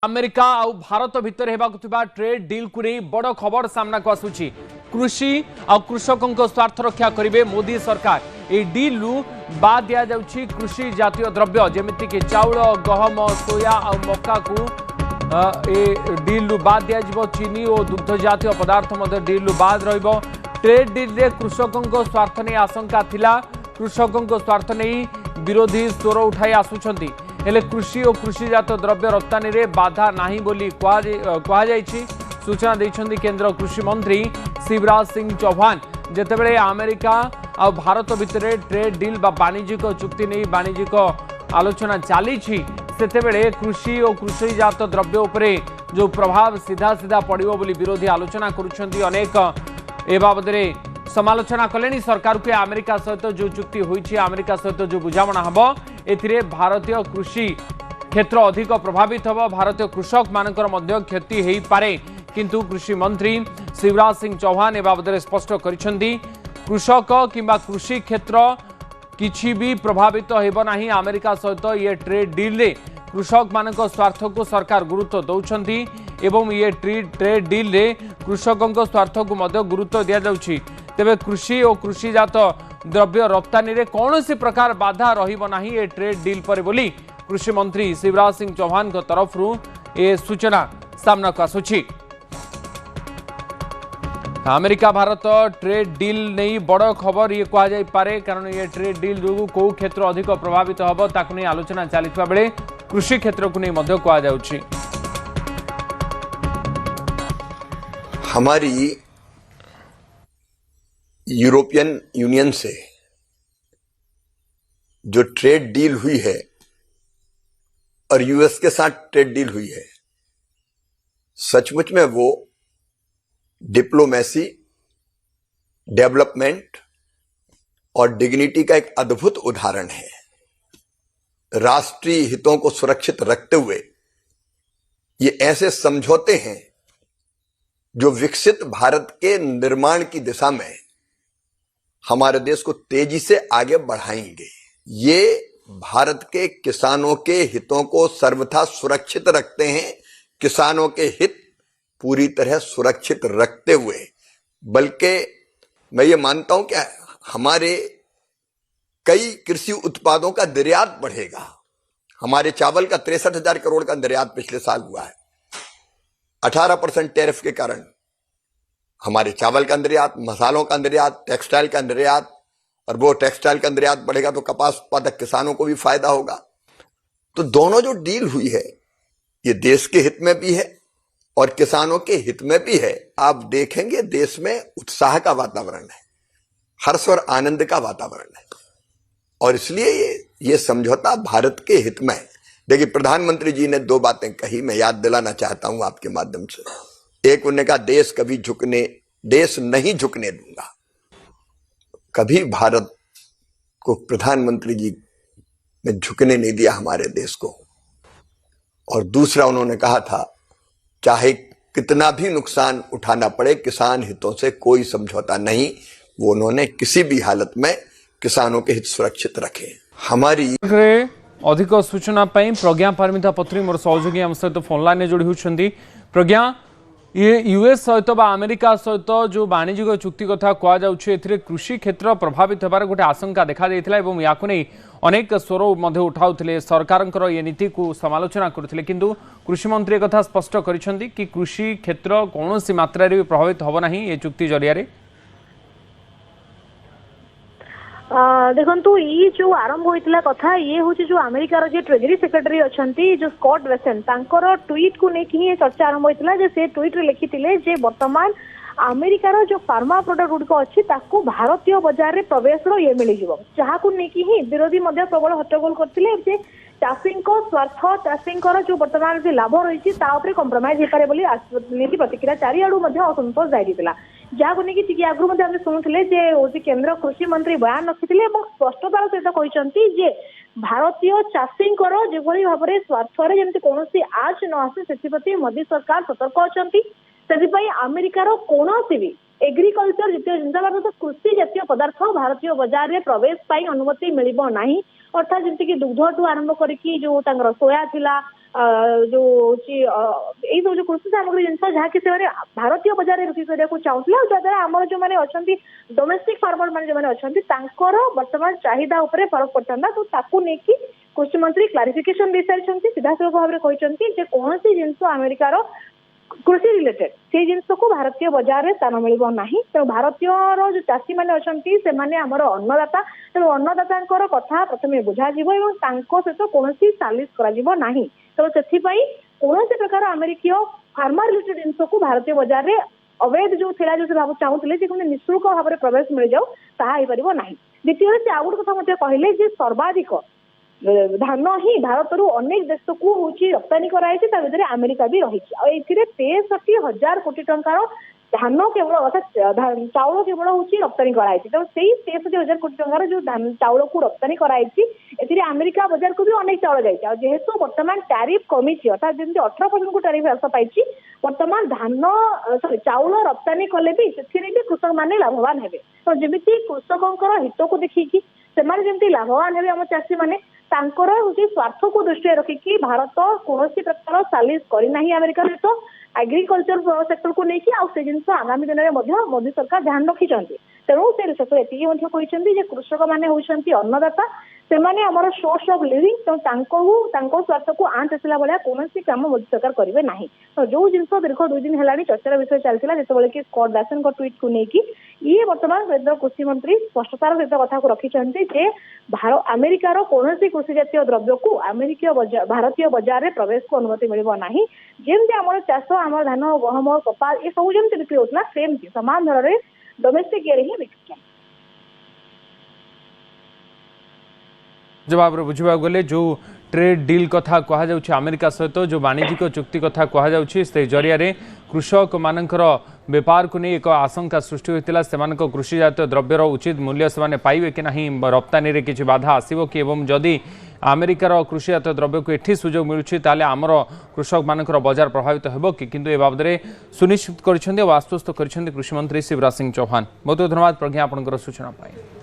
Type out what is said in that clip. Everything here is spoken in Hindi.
अमेरिका आउ भारत भितर हेबाकुथिबा ट्रेड डील को नहीं बड़ खबर सामना को आसुची। कृषि आ कृषकों स्वार्थ रक्षा करेंगे मोदी सरकार। ए डील बाद दिया जाउची कृषि जातीय द्रव्य जेमिति कि चाउल गहम सोया आ मक्का को ए डील बाद दिया जिवो। चीनी और दुग्ध जातीय पदार्थ मध्य डील बाद रहिबो। ट्रेड डील रे कृषकों स्वार्थ नहीं आशंका थिला। कृषकों स्वार्थ नहीं विरोधी स्वर उठाई आसुछंती। हेले कृषि और कृषिजात द्रव्य रप्तानी रे बाधा नहीं बोली कहुई। सूचना देइछंती केंद्र कृषि मंत्री शिवराज सिंह चौहान। जेतेबेले अमेरिका और भारत भितर ट्रेड डील बा वाणिज्यिक चुक्ति नहीं वाणिज्यिक आलोचना चली सेतेबेले कृषि और कृषिजात द्रव्य उपरे जो प्रभाव सीधा सीधा पड़िबो बोली विरोधी आलोचना करुछंती। अनेक ए बाबदरे समालोचना कले सरकार के अमेरिका सहित जो चुक्ति होईछि अमेरिका सहित जो बुझामणा हबो एथिरे भारतीय कृषि क्षेत्र अधिक प्रभावित हबो। भारतीय कृषक मानकर मध्य क्षति हेई पारे किंतु कृषि मंत्री शिवराज सिंह चौहान ए बाबदरे स्पष्ट करिसेंती कृषक किंबा कृषि क्षेत्र किछि भी प्रभावित हेबो नाही। अमेरिका सहित ये ट्रेड डील रे कृषक मानक स्वार्थ को सरकार गुरुत्व दौरान एवं ये ट्रेड डील रे कृषकों स्वार्थ को मध्य गुरुत्व दिया जाउछि। तेबे कृषि और कृषिजात द्रव्य रप्तानी रे कौन सी प्रकार बाधा रहिबो नाही ए ट्रेड डील पर बोली कृषि मंत्री शिवराज सिंह चौहान को तरफ ए सूचना सामना को आसुछि। अमेरिका भारत ट्रेड डील नहीं बड़ खबर ये कह जाई पारे कारण ये ट्रेड डील जो कौ क्षेत्र अधिक प्रभावित हबो ताकु नहीं आलोचना चलिथिबा बेले कृषि क्षेत्र को नहीं मध्य कह जाउछि। हमारी यूरोपियन यूनियन से जो ट्रेड डील हुई है और यूएस के साथ ट्रेड डील हुई है सचमुच में वो डिप्लोमेसी, डेवलपमेंट और डिग्निटी का एक अद्भुत उदाहरण है। राष्ट्रीय हितों को सुरक्षित रखते हुए ये ऐसे समझौते हैं जो विकसित भारत के निर्माण की दिशा में हमारे देश को तेजी से आगे बढ़ाएंगे। ये भारत के किसानों के हितों को सर्वथा सुरक्षित रखते हैं। किसानों के हित पूरी तरह सुरक्षित रखते हुए बल्कि मैं ये मानता हूं कि हमारे कई कृषि उत्पादों का निर्यात बढ़ेगा। हमारे चावल का 63,000 करोड़ का निर्यात पिछले साल हुआ है। 18% टैरिफ के कारण हमारे चावल का निर्यात, मसालों का निर्यात, टेक्सटाइल का निर्यात, और वो टेक्सटाइल का निर्यात बढ़ेगा तो कपास उत्पादक किसानों को भी फायदा होगा। तो दोनों जो डील हुई है ये देश के हित में भी है और किसानों के हित में भी है। आप देखेंगे देश में उत्साह का वातावरण है, हर्ष और आनंद का वातावरण है और इसलिए ये समझौता भारत के हित में है। देखिए प्रधानमंत्री जी ने दो बातें कही, मैं याद दिलाना चाहता हूं आपके माध्यम से। एक उन्होंने कहा देश नहीं झुकने दूंगा। कभी भारत को प्रधानमंत्री जी ने झुकने नहीं दिया हमारे देश को। और दूसरा उन्होंने कहा था चाहे कितना भी नुकसान उठाना पड़े किसान हितों से कोई समझौता नहीं। वो उन्होंने किसी भी हालत में किसानों के हित सुरक्षित रखे। हमारी अधिक सूचना प्रज्ञा पारमिता पत्री मोर सहयोगी आम सहित फोन लाइन जोड़ी होती। प्रज्ञा ये यूएस सहित अमेरिका सहित जो वाणिज्यिक चुक्ति कथा कहुच्छे कृषि क्षेत्र प्रभावित होबार गोटे आशंका देखा देखाई या अनेक स्वर उठाउथिले सरकार ये नीति को समालोचना करथिले किंतु कृषि मंत्री कथा स्पष्ट करिसेंती कि कृषि क्षेत्र कौन सी मात्रा रे प्रभावित होबो नाही ये चुक्ति जरिया रे। देखो ये जो आरंभ होता कथा ये हूँ जो अमेरिकार जो ट्रेजरी सेक्रेटरी अच्छा जो स्कॉट बेसेंट तांकर ट्वीट को लेकिन चर्चा आरंभ होता से ट्वीट रे लिखिते वर्तमान अमेरिकार जो फार्मा प्रोडक्ट गुड़िक अच्छी भारतीय बजार में प्रवेश ये मिल जहाँ को लेकिन ही विरोधी प्रबल हट्टगोल करते चाषी स्वार्थ चाषी जो बर्तमान जो लाभ रही कंप्रोमाइज हो पारे प्रतिक्रिया चारिआडू असंतोष जारी जहाँ को लेकिन टी आगु शुणुले केंद्र कृषि मंत्री बयान रखिते स्पष्टतार सहित कहते भारतीय चाषी जो भाव में स्वार्थ जमी कौन आज न आसे से मोदी सरकार सतर्क अच्छा अमेरिकार कौन भी एग्रीकल्चर जितिय जिंदाबाद कृषि जातीय पदार्थ भारतीय बजार में प्रवेश अनुमति मिल ना अर्थात जमीक दुग्ध ठू आरंभ करके जो सोया थिला जो यही सब जो कृषि सामग्री जिन जहाँकि से भारतीय बजार में बिक्री करने को चाहूला जहाद्वारा आम जो मैंने अच्छा डोमेस्टिक फार्मर मैंने जो अच्छा बर्तमान चाहिदा उपरे फरक पड़ता तो ताकू नहीं कृषि मंत्री क्लारिफिकेशन दे सारी सीधा सड़क भाव में कहते कौन सी जिनस अमेरिकार कृषि रिलेटेड से जिनस को भारतीय बजार में स्थान मिल ना तेणु भारतीय जो चाषी मैंने अच्छा आमर अन्नदाता तेणु अन्नदाता कथा प्रथम बुझा सहित कौन सालिश करा तेणु से कौन प्रकार अमेरिकीय फार्मर रिलेटेड जिनस को भारतीय बजार में अवैध जो थिला जो भाव चाहूले निःशुल्क भाव में प्रवेश मिल जाऊ तापर ना द्वितीय से आउ गोटे कथा कहले सर्वाधिक धान ही भारत रू अनेक देश को हूँ रप्तानी कराई अमेरिका भी रही 63,000 कोटी टंकार धान केवल अर्थात चाउल केवल हूँ रप्तानी कराई तेणु से 63,000 कोटी टंकार जो चाउल को रप्तानी कराई अमेरिका बजार को भी अनेक चाउल जाए जेहेतु बर्तमान टैरिफ कमी अर्थात जमी 18% को टैरिफ ह्रास पाई बर्तमान धान सॉरी चाउल रप्तानी कले भी कृषक मैंने लाभवान हे तो जमी कृषकों हित को देखिकी से लाभवान हे आम चाषी मैंने स्वार्थ को दृष्टि रखिकी भारत कौन प्रकार सालिश करना अमेरिका सहित एग्रीकल्चर सेक्टर को लेकिन से जिन आगामी दिन में मोदी सरकार ध्यान रखी तेणु से शेष ये कृषक मैंने होती अन्नदाता से आमर सोर्स ऑफ लिविंग तेणु स्वार्थ को आंच आसला भाया कौन काम मोदी सरकार करेंगे ना तो जो जिन दीर्घ 2 दिन है चर्चार विषय चलता जिते कि स्कॉट डैसन ट्वीट को लेकिन ये बर्तमान केन्द्र कृषि मंत्री स्पष्टतार सहित कथा को रखिंटे अमेरिकार कौन कृषि जातीय द्रव्य को अमेरिकीय भारतीय बजार में प्रवेश को अनुमति मिलना जमी आम चाष आम धान गहम कपा ये सब जमी बिक्री होता सेमती सामान दर में डोमेस्टिक ये ही बिक्री जवाब बुझा गले जो ट्रेड डील कथा कहुच्छे अमेरिका सहित जो वाणिज्यिक चुक्ति कथा कहुच्छे जरिया कृषक मानकर बेपार को नहीं एक आशंका सृष्टि होता से कृषि जातीय द्रव्यर उचित मूल्य से पाइबे कि नहीं रप्तानी रे किसी बाधा आसो कि जदि अमेरिकार कृषि जातीय द्रव्य को एठी सुजोग मिलूँ आमर कृषक मानकर बजार प्रभावित हो कि किंतु ए बाबद सुनिश्चित कर आश्वस्त कर कृषि मंत्री शिवराज सिंह चौहान बहुत बहुत धन्यवाद प्रज्ञा आपंकर सूचना पाई।